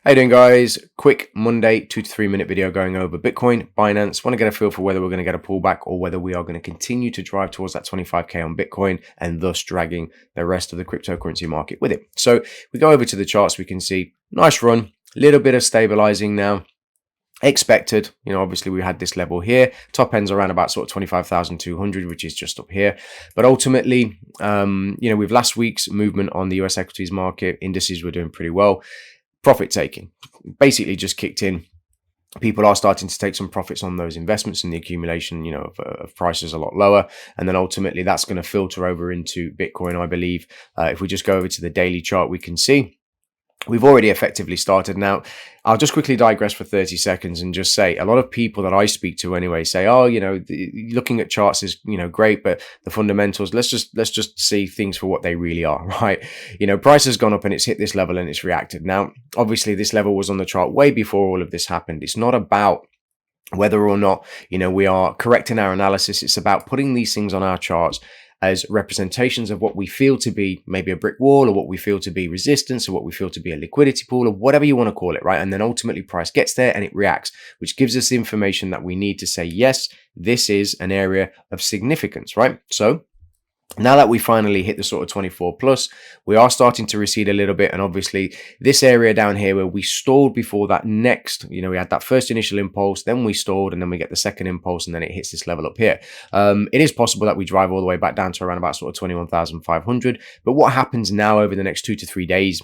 How you doing, guys? Quick Monday 2 to 3 minute video going over Bitcoin, Binance. Want to get a feel for whether we're going to get a pullback or whether we are going to continue to drive towards that 25k on Bitcoin and thus dragging the rest of the cryptocurrency market with it. So we go over to the charts, we can see nice run, little bit of stabilizing now. Expected, obviously we had this level here, top ends around about sort of 25,200, which is just up here. But ultimately, with last week's movement on the US equities market, indices were doing pretty well. Profit taking basically just kicked in. People are starting to take some profits on those investments, and the accumulation, of prices a lot lower. And then ultimately that's going to filter over into Bitcoin, I believe. If we just go over to the daily chart, we can see we've already effectively started. Now, I'll just quickly digress for 30 seconds and just say a lot of people that I speak to anyway say, oh, looking at charts is, great, but the fundamentals, let's just see things for what they really are, right? Price has gone up and it's hit this level and it's reacted. Now, obviously this level was on the chart way before all of this happened. It's not about whether or not, we are correct in our analysis. It's about putting these things on our charts as representations of what we feel to be maybe a brick wall, or what we feel to be resistance, or what we feel to be a liquidity pool, or whatever you want to call it, right? And then ultimately price gets there and it reacts, which gives us the information that we need to say, yes, this is an area of significance, right? So now that we finally hit the sort of 24 plus, we are starting to recede a little bit. And obviously this area down here where we stalled before that next, we had that first initial impulse, then we stalled, and then we get the second impulse, and then it hits this level up here. It is possible that we drive all the way back down to around about sort of 21,500. But what happens now over the next 2 to 3 days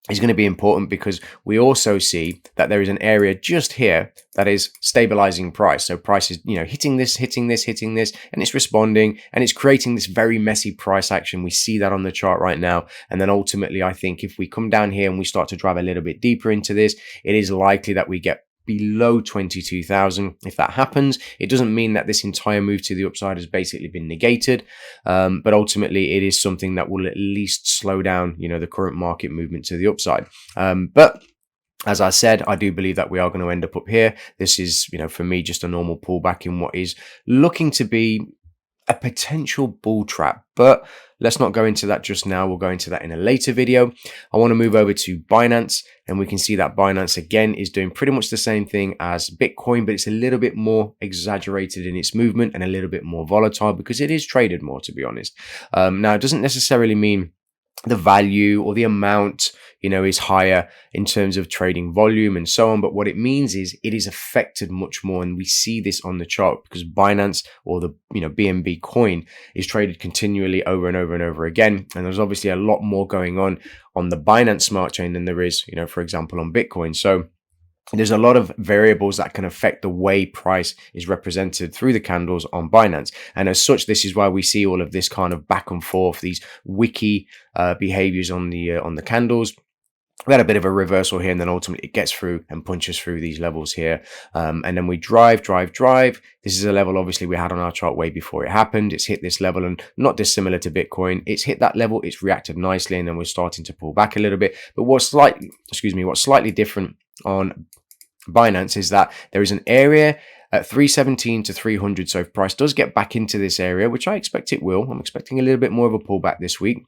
is going to be important, because we also see that there is an area just here that is stabilizing price. So price is, hitting this, and it's responding, and it's creating this very messy price action. We see that on the chart right now. And then ultimately, I think if we come down here and we start to drive a little bit deeper into this, it is likely that we get below 22,000. If that happens, it doesn't mean that this entire move to the upside has basically been negated, but ultimately it is something that will at least slow down, the current market movement to the upside. But as I said, I do believe that we are going to end up here. This is, for me, just a normal pullback in what is looking to be a potential bull trap, but let's not go into that just now. We'll go into that in a later video. I want to move over to Binance, and we can see that Binance again is doing pretty much the same thing as Bitcoin, but it's a little bit more exaggerated in its movement and a little bit more volatile because it is traded more, to be honest. Now, it doesn't necessarily mean the value or the amount, is higher in terms of trading volume and so on. But what it means is it is affected much more. And we see this on the chart because Binance, or the, BNB coin, is traded continually over and over and over again. And there's obviously a lot more going on the Binance smart chain than there is, for example, on Bitcoin. So there's a lot of variables that can affect the way price is represented through the candles on Binance. And as such, this is why we see all of this kind of back and forth, these wiki behaviors on the candles. We had a bit of a reversal here, and then ultimately it gets through and punches through these levels here. And then we drive. This is a level obviously we had on our chart way before it happened. It's hit this level, and not dissimilar to Bitcoin. It's hit that level, it's reacted nicely, and then we're starting to pull back a little bit. But what's slightly different on Binance is that there is an area at 317 to 300. So if price does get back into this area, which I expect it will, I'm expecting a little bit more of a pullback this week.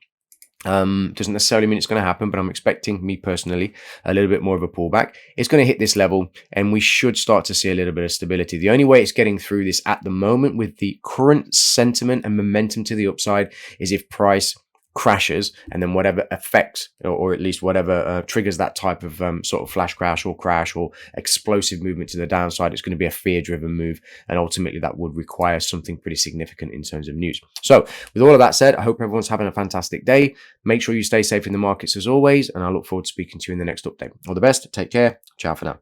Doesn't necessarily mean it's going to happen, but I'm expecting, me personally, a little bit more of a pullback. It's going to hit this level, and we should start to see a little bit of stability. The only way it's getting through this at the moment with the current sentiment and momentum to the upside is if price crashes, and then whatever affects, or at least whatever triggers that type of sort of flash crash or explosive movement to the downside, it's going to be a fear-driven move, and ultimately that would require something pretty significant in terms of news. So with all of that said, I hope everyone's having a fantastic day. Make sure you stay safe in the markets as always, and I look forward to speaking to you in the next update. All the best, take care, ciao for now.